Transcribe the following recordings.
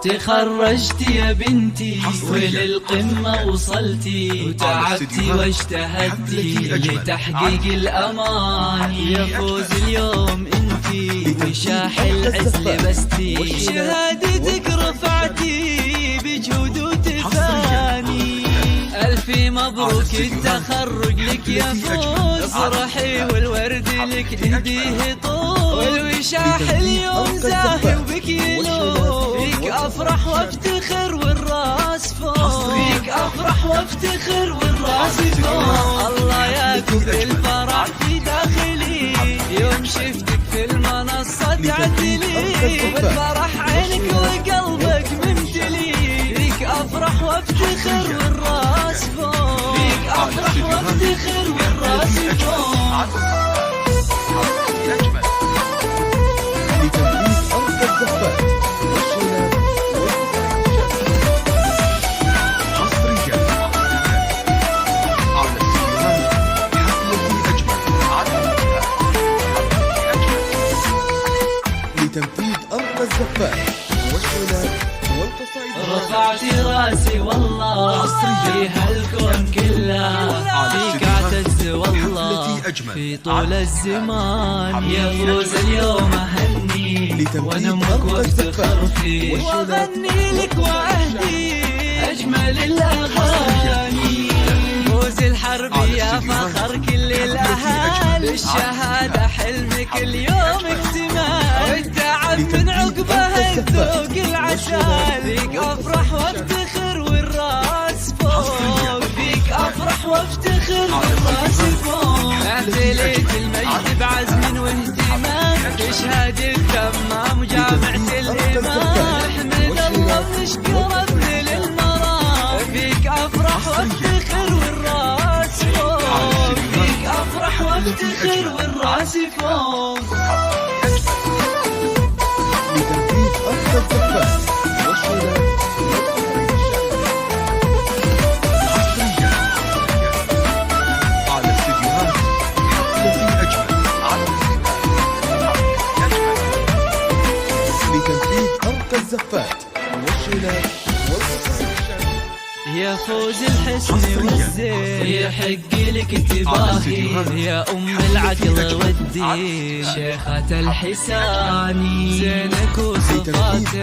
تخرجت يا بنتي وللقمة وصلتي، وتعبتي واجتهدتي لتحقيق الأمان. يا فوز اليوم انتي وشاح العز لبستي، شهادتك رفعتي بجهود وتفاني. ألف مبروك التخرج لك يا فوز، فرحي والورد لك نهديه طول، والوشاح اليوم زاهي وبك يلوم. فيك أفرح وافتخر والراس فوق، فيك أفرح وافتخر والراس فوق. الله ياكم بالفرح في داخلي، يوم شفتك في المنصة تعتلي، والفرح عينك وقلبك ممتلي. فيك أفرح وافتخر والراس فوق، فيك أفرح وافتخر والراس فوق. لتنفيذ أرقى الزفات والشيلات والقصائد. رفعتي راسي والله في هالكون كله، فيك اعتز والله في طول الزمان. يا فوز اليوم اهني وانمك وافتخر فيك، واغني لك واهدي اجمل الاغاني. فوز الحرب يا فخر كل الاهالي، الشهاده حلمك اليوم اكتمال، والتعب من عقبه الذوق العسل. فيك افرح وافتخر والراس فوق، فيك افرح وافتخر والراس فوق. اعتليت المجد بعزم واهتمام، تشهد التمام جامعة الامام. احمد الله ونشكر ابن للمرام، فيك افرح وافتخر والراس فوق، فيك افرح وافتخر والراس فوق. لتنفيذ أرقى الزفات والشيلات الزفات والشيلات والقصائد الشعرية. يا فوز الحسن والزين يحق لك تباهي، يا أم العقل والدين شيخة الحساني. زينك وصفاتك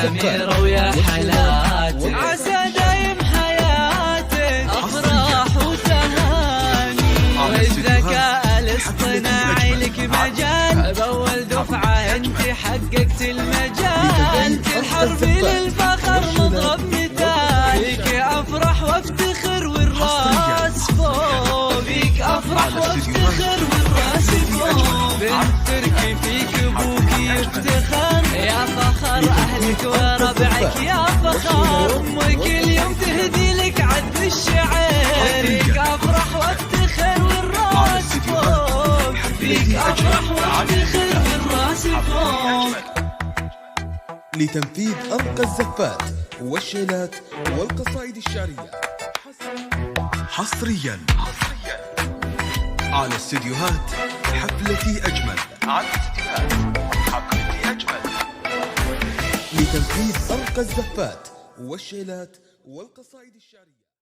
أميرة ويا حلاتك، عسى دايم حياتك أفراح وتهاني. والذكاء الاصطناعي لك مجال، بأول دفعة انت حققت المجال. انت الحرب للفخر مضرب مثال، فيك افرح وافتخر والراس فوق، فيك افرح وافتخر والراس فوق. بنت تركي فيك ابوك يفتخر، يا فخر اهلك وربعك يا فخر. امك اليوم تهدي لك عد الشعر، فيك افرح وافتخر والراس فوق، فيك افرح وافتخر والراس فوق. لتنفيذ أرقى الزفات والشيلات والقصائد الشعرية حصريا على استديوهات حفلتي أجمل. لتنفيذ أرقى الزفات والشيلات والقصائد الشعرية.